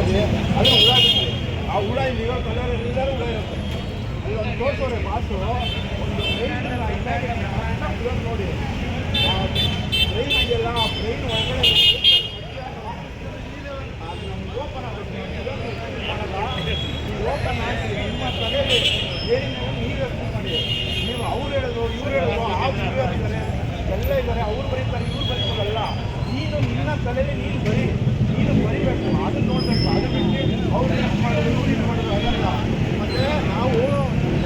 ಮಾಡಿ ಅದು ಹುಳ ಬಿಟ್ಟು ಆ ಹುಳ ಇಲ್ಲಿ ಇರೋ ಕಲರ್ ಎಲ್ಲರೂ ಹುಳ ಇರುತ್ತೆ. ಅಲ್ಲಿ ಒಂದು ತೋರಿಸೋರೆ ಮಾತು ಒಂದು ಬ್ರೈನ್ ನೋಡಿ ಆ ಬ್ರೈನ್ ಇದೆಯಲ್ಲ ಆ ಬ್ರೈನ್ ಒಳಗಡೆ ಅದು ನಮ್ಗೆ ಓಪನ್ ಆಗುತ್ತೆ. ಓಪನ್ ಆಗಿ ನಿಮ್ಮ ತಲೆಯಲ್ಲಿ ಏನಿದೆ ನೀರು ಯೋಚನೆ ಮಾಡಿ. ನೀವು ಅವ್ರು ಹೇಳಿದ್ರು ಇವ್ರು ಹೇಳಿದ್ರು ಆ ಇದ್ದಾರೆ ಎಲ್ಲ ಇದ್ದಾರೆ, ಅವ್ರು ಬರೀತಾರೆ ಇವ್ರು ಬರೀತಾರಲ್ಲ. ನೀನು ನಿನ್ನ ತಲೆಯಲ್ಲಿ ನೀನು ಬರೀಬೇಕು, ಅದನ್ನು ನೋಡಬೇಕು. ಅದು ಬಿಟ್ಟು ಅವ್ರು ಏನು ಮಾಡೋದು ಇವ್ರು ಏನು ಮಾಡೋದು ಅದಲ್ಲ. ಮತ್ತು ನಾವು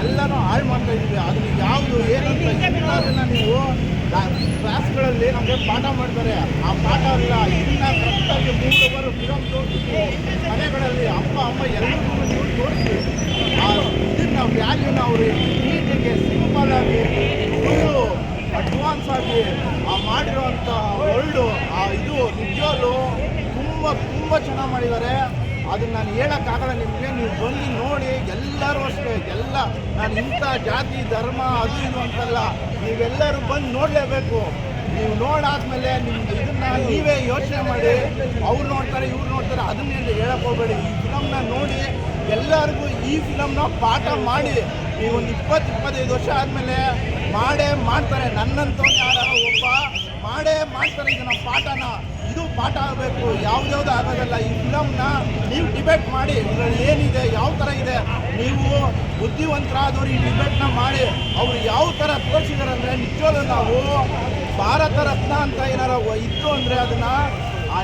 ಎಲ್ಲನೂ ಹಾಳು ಮಾಡ್ತಾ ಇದ್ದೀವಿ. ಅದನ್ನು ಯಾವುದು ಏನಂತ ಎಲ್ಲದನ್ನು ನೀವು ಕ್ಲಾಸ್ಗಳಲ್ಲಿ ನಮಗೆ ಪಾಠ ಮಾಡ್ತಾರೆ. ಆ ಪಾಠ ಅಲ್ಲ, ಇದನ್ನ ಕರೆಕ್ಟಾಗಿ 3 ಅವರು ಫಿಲಮ್ ತೋರಿಸ್ತೀವಿ ಮನೆಗಳಲ್ಲಿ ಅಪ್ಪ ಅಮ್ಮ ಎಲ್ಲರಿಗೂ ನೀವು ತೋರಿಸಿ ಇದನ್ನ ವ್ಯಾಲ್ಯೂನ ಅವರು ನೀಟಿಗೆ ಸಿಂಪಲ್ ಆಗಿ ಫುಲ್ಲು ಅಡ್ವಾನ್ಸ್ ಆಗಿ ಮಾಡಿರೋವಂಥ ವರ್ಲ್ಡು ಇದು ನಿಜವಾಗ್ಲೂ ತುಂಬ ಚೆನ್ನಾಗಿ ಮಾಡಿದ್ದಾರೆ. ಅದನ್ನು ನಾನು ಹೇಳೋಕ್ಕಾಗಲ್ಲ ನಿಮಗೆ. ನೀವು ಬಂದು ನೋಡಿ, ಎಲ್ಲರೂ ಅಷ್ಟೇ. ಎಲ್ಲ ನಾನು ಇಂಥ ಜಾತಿ ಧರ್ಮ ಅದು ಇದು ಅಂತಲ್ಲ, ನೀವೆಲ್ಲರೂ ಬಂದು ನೋಡಲೇಬೇಕು. ನೀವು ನೋಡಾದ್ಮೇಲೆ ನಿಮ್ಗೆ ಇದನ್ನು ನೀವೇ ಯೋಚನೆ ಮಾಡಿ. ಅವ್ರು ನೋಡ್ತಾರೆ ಇವ್ರು ನೋಡ್ತಾರೆ ಅದನ್ನೇನು ಹೇಳಕ್ಕೆ ಹೋಗಬೇಡಿ. ಈ ಫಿಲಮ್ನ ನೋಡಿ ಎಲ್ಲರಿಗೂ ಈ ಫಿಲಮ್ನ ಪಾಠ ಮಾಡಿ. ನೀವು ಒಂದು 20-25 ವರ್ಷ ಆದಮೇಲೆ ಮಾಡ್ತಾರೆ. ನನ್ನಂತವ್ನು ಯಾರು ಒಬ್ಬ ಮಾಡ್ತಾರೆ ಇದನ್ನು ಪಾಠನ. ಇದು ಪಾಠ ಆಗಬೇಕು, ಯಾವ್ದು ಆಗೋದಲ್ಲ. ಈ ಫಿಲಮ್ನ ನೀವು ಡಿಬೇಟ್ ಮಾಡಿ, ಇದರಲ್ಲಿ ಏನಿದೆ ಯಾವ ಥರ ಇದೆ. ನೀವು ಬುದ್ಧಿವಂತರಾದವ್ರು ಈ ಡಿಬೇಟ್ನ ಮಾಡಿ. ಅವರು ಯಾವ ಥರ ತೋರಿಸಿದ್ದಾರೆ ಅಂದರೆ ನಿಜವಾಗ್ಲೂ ನಾವು ಭಾರತ ರತ್ನ ಅಂತ ಏನಾರ ಇತ್ತು ಅಂದರೆ ಅದನ್ನು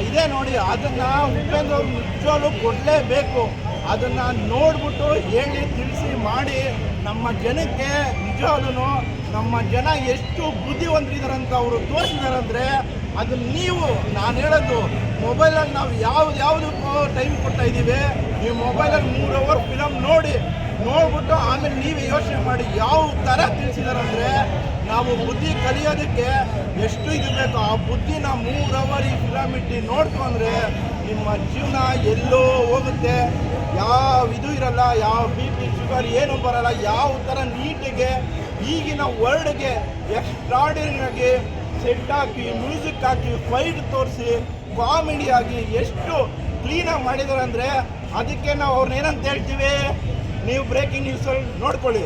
ಇದೆ ನೋಡಿ, ಅದನ್ನು ಉಪೇಂದ್ರ ಅವ್ರು ನಿಜವಾಗ್ಲೂ ಕೊಡಲೇಬೇಕು. ಅದನ್ನು ನೋಡ್ಬಿಟ್ಟು ಹೇಳಿ ತಿಳಿಸಿ ಮಾಡಿ ನಮ್ಮ ಜನಕ್ಕೆ ನಿಜವಾಗ್ಲೂ ನಮ್ಮ ಜನ ಎಷ್ಟು ಬುದ್ಧಿವಂತರಿದ್ದಾರಂತ ಅವರು ತೋರಿಸಿದ್ದಾರೆ ಅಂದರೆ ಅದನ್ನು ನೀವು ನಾನು ಹೇಳೋದು ಮೊಬೈಲಲ್ಲಿ ನಾವು ಯಾವುದಕ್ಕೂ ಟೈಮ್ ಕೊಡ್ತಾ ಇದ್ದೀವಿ. ನೀವು ಮೊಬೈಲಲ್ಲಿ 3 ಅವರ್ ಫಿಲಮ್ ನೋಡ್ಬಿಟ್ಟು ಆಮೇಲೆ ನೀವೇ ಯೋಚನೆ ಮಾಡಿ ಯಾವ ಥರ ತಿಳಿಸಿದ್ದಾರೆ ಅಂದರೆ ನಾವು ಬುದ್ಧಿ ಕಲಿಯೋದಕ್ಕೆ ಎಷ್ಟು ಇದು ಬೇಕು ಆ ಬುದ್ಧಿನ 3 ಅವರ್ ಈ ಫಿಲಮ್ ಇಟ್ಟು ನೋಡ್ಕೊಂಡ್ರೆ ನಿಮ್ಮ ಜೀವನ ಎಲ್ಲೋ ಹೋಗುತ್ತೆ. ಯಾವ ಇದು ಇರಲ್ಲ, ಯಾವ BP ಶುಗರ್ ಏನು ಬರಲ್ಲ. ಯಾವ ಥರ ನೀಟಿಗೆ ಈಗಿನ ವರ್ಲ್ಡ್ಗೆ ಎಕ್ಸ್ಟ್ರಾರ್ಡಿನರಿಯಾಗಿ ಸೆಟ್ ಹಾಕಿ ಮ್ಯೂಸಿಕ್ ಹಾಕಿ ಫೈಟ್ ತೋರಿಸಿ ಕಾಮಿಡಿ ಆಗಿ ಎಷ್ಟು ಕ್ಲೀನಾಗಿ ಮಾಡಿದ್ದಾರೆ ಅಂದರೆ ಅದಕ್ಕೆ ನಾವು ಅವ್ರನ್ನ ಏನಂತ ಹೇಳ್ತೀವಿ, ನೀವು ಬ್ರೇಕಿಂಗ್ ನ್ಯೂಸಲ್ಲಿ ನೋಡ್ಕೊಳ್ಳಿ.